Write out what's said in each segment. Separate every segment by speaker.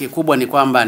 Speaker 1: Kikubwa ni kwamba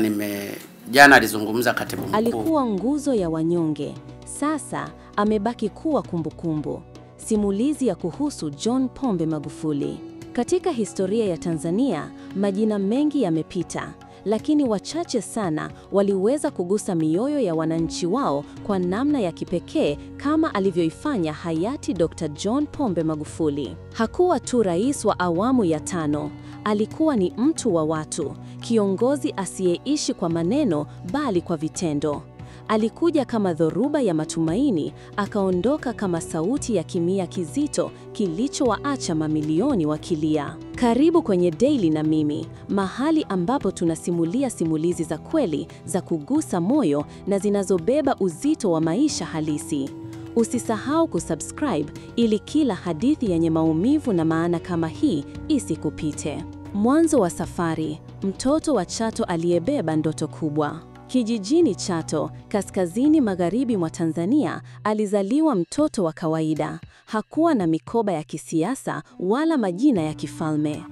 Speaker 1: jana alizungumza katibu mkuu.
Speaker 2: Alikuwa nguzo ya wanyonge. Sasa amebaki kuwa kumbukumbu. Simulizi ya kuhusu John Pombe Magufuli. Katika historia ya Tanzania, majina mengi yamepita, lakini wachache sana waliweza kugusa mioyo ya wananchi wao kwa namna ya kipekee kama alivyoifanya hayati Dr. John Pombe Magufuli. Hakuwa tu rais wa awamu ya 5, alikuwa ni mtu wa watu, kiongozi asiyeishi kwa maneno bali kwa vitendo. Alikuja kama dhoruba ya matumaini, akaondoka kama sauti ya kimya kizito kilichowaacha mamilioni wakilia. Karibu kwenye Daily na Mimi, mahali ambapo tunasimulia simulizi za kweli, za kugusa moyo na zinazobeba uzito wa maisha halisi. Usisahau kusubscribe ili kila hadithi yenye maumivu na maana kama hii isikupite. Mwanzo wa safari, mtoto wa Chato aliyebeba ndoto kubwa. Kijijini Chato, kaskazini magharibi mwa Tanzania, alizaliwa mtoto wa kawaida. Hakuwa na mikoba ya kisiasa wala majina ya kifalme.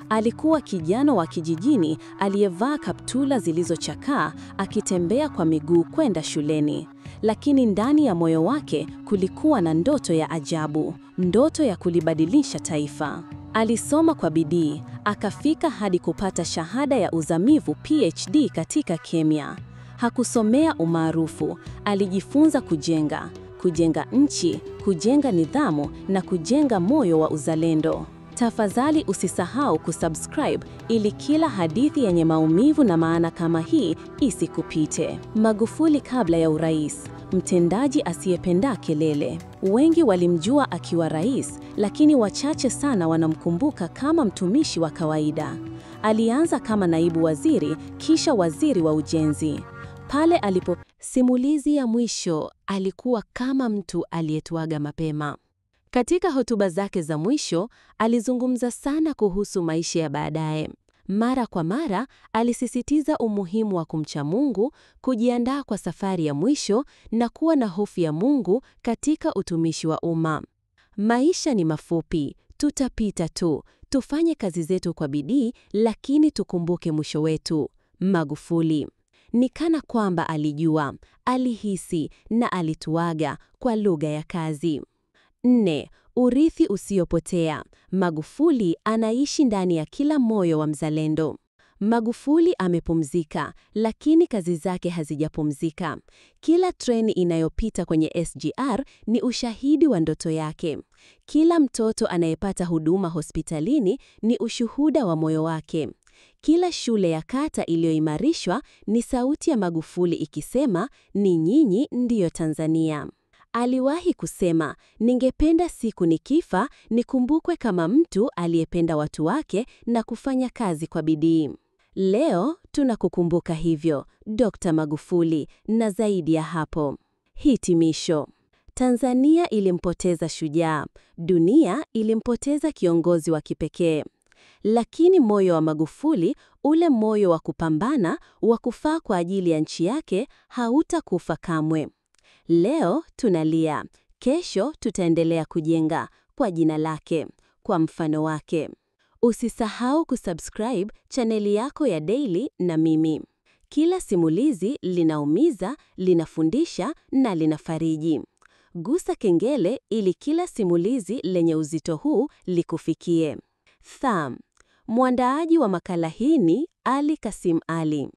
Speaker 2: Alikuwa kijana wa kijijini aliyevaa kaptula zilizochakaa, akitembea kwa miguu kwenda shuleni. Lakini ndani ya moyo wake kulikuwa na ndoto ya ajabu, ndoto ya kulibadilisha taifa. Alisoma kwa bidii, akafika hadi kupata shahada ya uzamivu PhD katika kemia. Hakusomea umaarufu, alijifunza kujenga nchi, kujenga nidhamu na kujenga moyo wa uzalendo. Tafadhali usisahau kusubscribe ili kila hadithi yenye maumivu na maana kama hii isikupite. Magufuli kabla ya urais, mtendaji asiyependa kelele. Wengi walimjua akiwa rais, lakini wachache sana wanamkumbuka kama mtumishi wa kawaida. Alianza kama naibu waziri, kisha waziri wa ujenzi. Pale simulizi ya mwisho, alikuwa kama mtu aliyetuaga mapema. Katika hotuba zake za mwisho, alizungumza sana kuhusu maisha ya baadaye. Mara kwa mara, alisisitiza umuhimu wa kumcha Mungu, kujiandaa kwa safari ya mwisho na kuwa na hofu ya Mungu katika utumishi wa umma. Maisha ni mafupi, tutapita tu, tufanye kazi zetu kwa bidii, lakini tukumbuke mwisho wetu. Magufuli. Ni kana kwamba alijua, alihisi na alituaga kwa lugha ya kazi. 4. Urithi usiopotea. Magufuli anaishi ndani ya kila moyo wa mzalendo. Magufuli amepumzika, lakini kazi zake hazijapumzika. Kila treni inayopita kwenye SGR ni ushahidi wa ndoto yake. Kila mtoto anayepata huduma hospitalini ni ushuhuda wa moyo wake. Kila shule ya kata iliyoimarishwa ni sauti ya Magufuli ikisema, ni nyinyi ndiyo Tanzania. Aliwahi kusema, ningependa siku nikifa nikumbukwe kama mtu aliyependa watu wake na kufanya kazi kwa bidii. Leo tunakukumbuka hivyo, Dr. Magufuli, na zaidi ya hapo. Hitimisho. Tanzania ilimpoteza shujaa, dunia ilimpoteza kiongozi wa kipekee. Lakini moyo wa Magufuli, ule moyo wa kupambana, wa kufaa kwa ajili ya nchi yake, hautakufa kamwe. Leo tunalia, kesho tutaendelea kujenga kwa jina lake, kwa mfano wake. Usisahau kusubscribe chaneli yako ya Daily na Mimi. Kila simulizi linaumiza, linafundisha na linafariji. Gusa kengele ili kila simulizi lenye uzito huu likufikie. Mwandaaji wa makala hii ni Ali Kasim Ali.